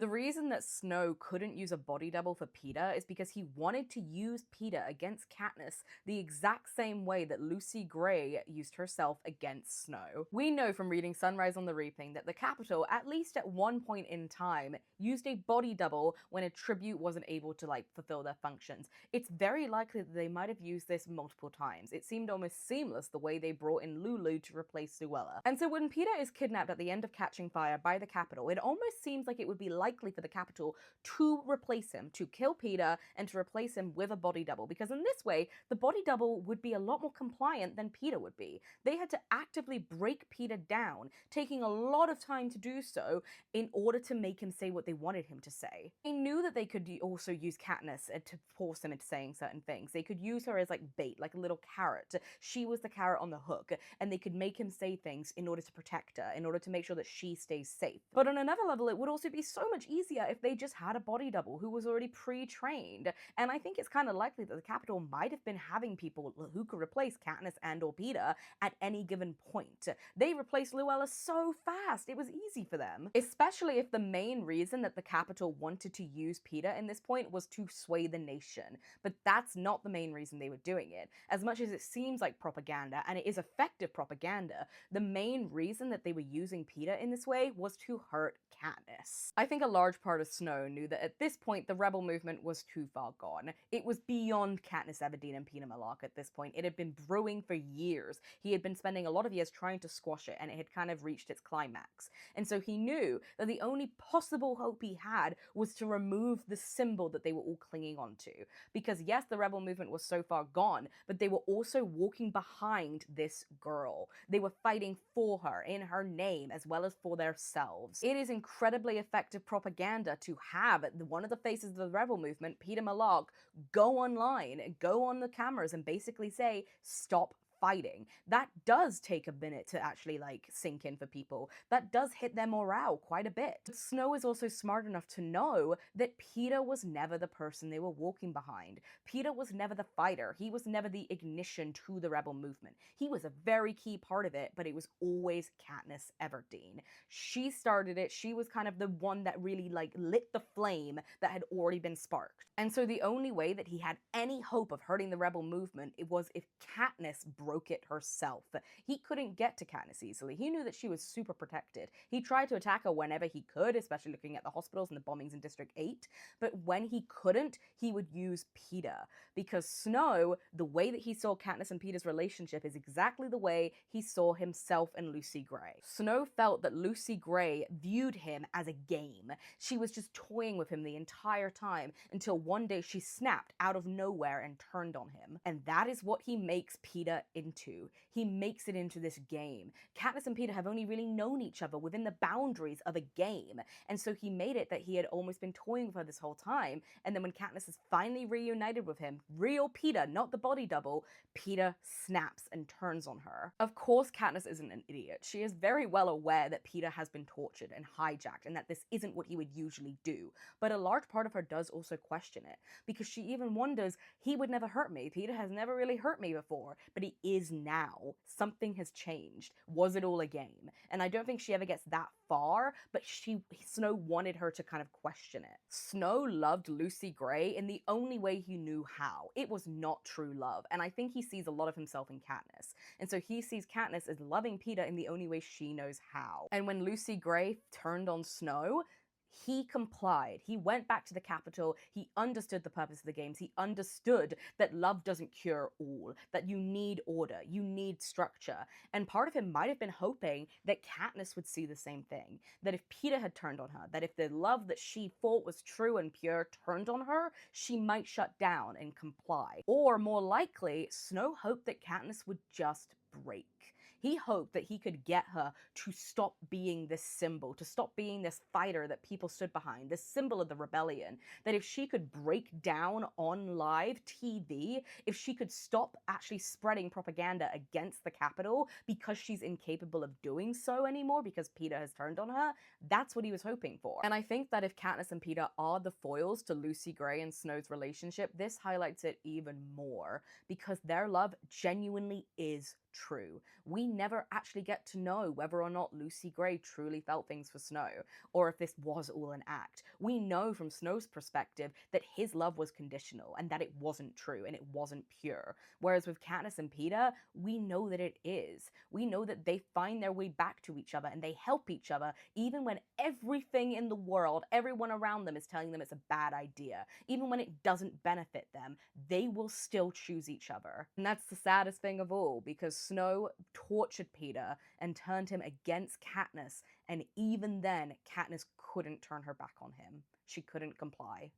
The reason that Snow couldn't use a body double for Peeta is because he wanted to use Peeta against Katniss the exact same way that Lucy Gray used herself against Snow. We know from reading Sunrise on the Reaping that the Capitol, at least at one point in time, used a body double when a tribute wasn't able to fulfill their functions. It's very likely that they might have used this multiple times. It seemed almost seamless the way they brought in Lulu to replace Luella. And so when Peeta is kidnapped at the end of Catching Fire by the Capitol, it almost seems like it would be likely for the Capitol to replace him, to kill Peeta and to replace him with a body double, because in this way, the body double would be a lot more compliant than Peeta would be. They had to actively break Peeta down, taking a lot of time to do so in order to make him say what they wanted him to say. They knew that they could also use Katniss to force him into saying certain things. They could use her as bait, like a little carrot. She was the carrot on the hook, and they could make him say things in order to protect her, in order to make sure that she stays safe. But on another level, it would also be so much easier if they just had a body double who was already pre-trained. And I think it's kind of likely that the Capitol might have been having people who could replace Katniss and or Peeta at any given point. They replaced Luella so fast, it was easy for them. Especially if the main reason that the Capitol wanted to use Peeta in this point was to sway the nation. But that's not the main reason they were doing it. As much as it seems like propaganda, and it is effective propaganda, the main reason that they were using Peeta in this way was to hurt Katniss. I think a large part of Snow knew that at this point the rebel movement was too far gone. It was beyond Katniss Everdeen and Peeta Mellark at this point. It had been brewing for years. He had been spending a lot of years trying to squash it, and it had kind of reached its climax. And so he knew that the only possible hope he had was to remove the symbol that they were all clinging onto. Because yes, the rebel movement was so far gone, but they were also walking behind this girl. They were fighting for her, in her name, as well as for themselves. It is incredibly effective propaganda to have one of the faces of the rebel movement, Peeta Mellark, go online, go on the cameras and basically say, stop fighting. That does take a minute to actually sink in for people. That does hit their morale quite a bit. But Snow is also smart enough to know that Peeta was never the person they were walking behind. Peeta was never the fighter. He was never the ignition to the rebel movement. He was a very key part of it, but it was always Katniss Everdeen. She started it. She was kind of the one that really lit the flame that had already been sparked. And so the only way that he had any hope of hurting the rebel movement, it was if Katniss broke it herself. He couldn't get to Katniss easily. He knew that she was super protected. He tried to attack her whenever he could, especially looking at the hospitals and the bombings in District 8, but when he couldn't, he would use Peeta. Because Snow, the way that he saw Katniss and Peeta's relationship is exactly the way he saw himself and Lucy Gray. Snow felt that Lucy Gray viewed him as a game. She was just toying with him the entire time until one day she snapped out of nowhere and turned on him. And that is what he makes Peeta into. He makes it into this game. Katniss and Peeta have only really known each other within the boundaries of a game, and so he made it that he had almost been toying with her this whole time, and then when Katniss is finally reunited with him, real Peeta, not the body double, Peeta snaps and turns on her. Of course Katniss isn't an idiot. She is very well aware that Peeta has been tortured and hijacked, and that this isn't what he would usually do, but a large part of her does also question it, because she even wonders, he would never hurt me. Peeta has never really hurt me before, but he is now. Something has changed. Was it all a game? And I don't think she ever gets that far, but Snow wanted her to kind of question it. Snow loved Lucy Gray in the only way he knew how. It was not true love, and I think he sees a lot of himself in Katniss. And so he sees Katniss as loving Peeta in the only way she knows how. And when Lucy Gray turned on Snow, he complied. He went back to the Capitol. He understood the purpose of the games. He understood that love doesn't cure all, that you need order, you need structure. And part of him might have been hoping that Katniss would see the same thing, that if Peeta had turned on her, that if the love that she thought was true and pure turned on her, she might shut down and comply. Or more likely, Snow hoped that Katniss would just break. He hoped that he could get her to stop being this symbol, to stop being this fighter that people stood behind, this symbol of the rebellion, that if she could break down on live TV, if she could stop actually spreading propaganda against the Capitol because she's incapable of doing so anymore because Peeta has turned on her, that's what he was hoping for. And I think that if Katniss and Peeta are the foils to Lucy Gray and Snow's relationship, this highlights it even more, because their love genuinely is true. We never actually get to know whether or not Lucy Gray truly felt things for Snow, or if this was all an act. We know from Snow's perspective that his love was conditional and that it wasn't true and it wasn't pure. Whereas with Katniss and Peeta, we know that it is. We know that they find their way back to each other and they help each other even when everything in the world, everyone around them is telling them it's a bad idea. Even when it doesn't benefit them, they will still choose each other. And that's the saddest thing of all, because Snow tortured Peeta and turned him against Katniss, and even then, Katniss couldn't turn her back on him. She couldn't comply.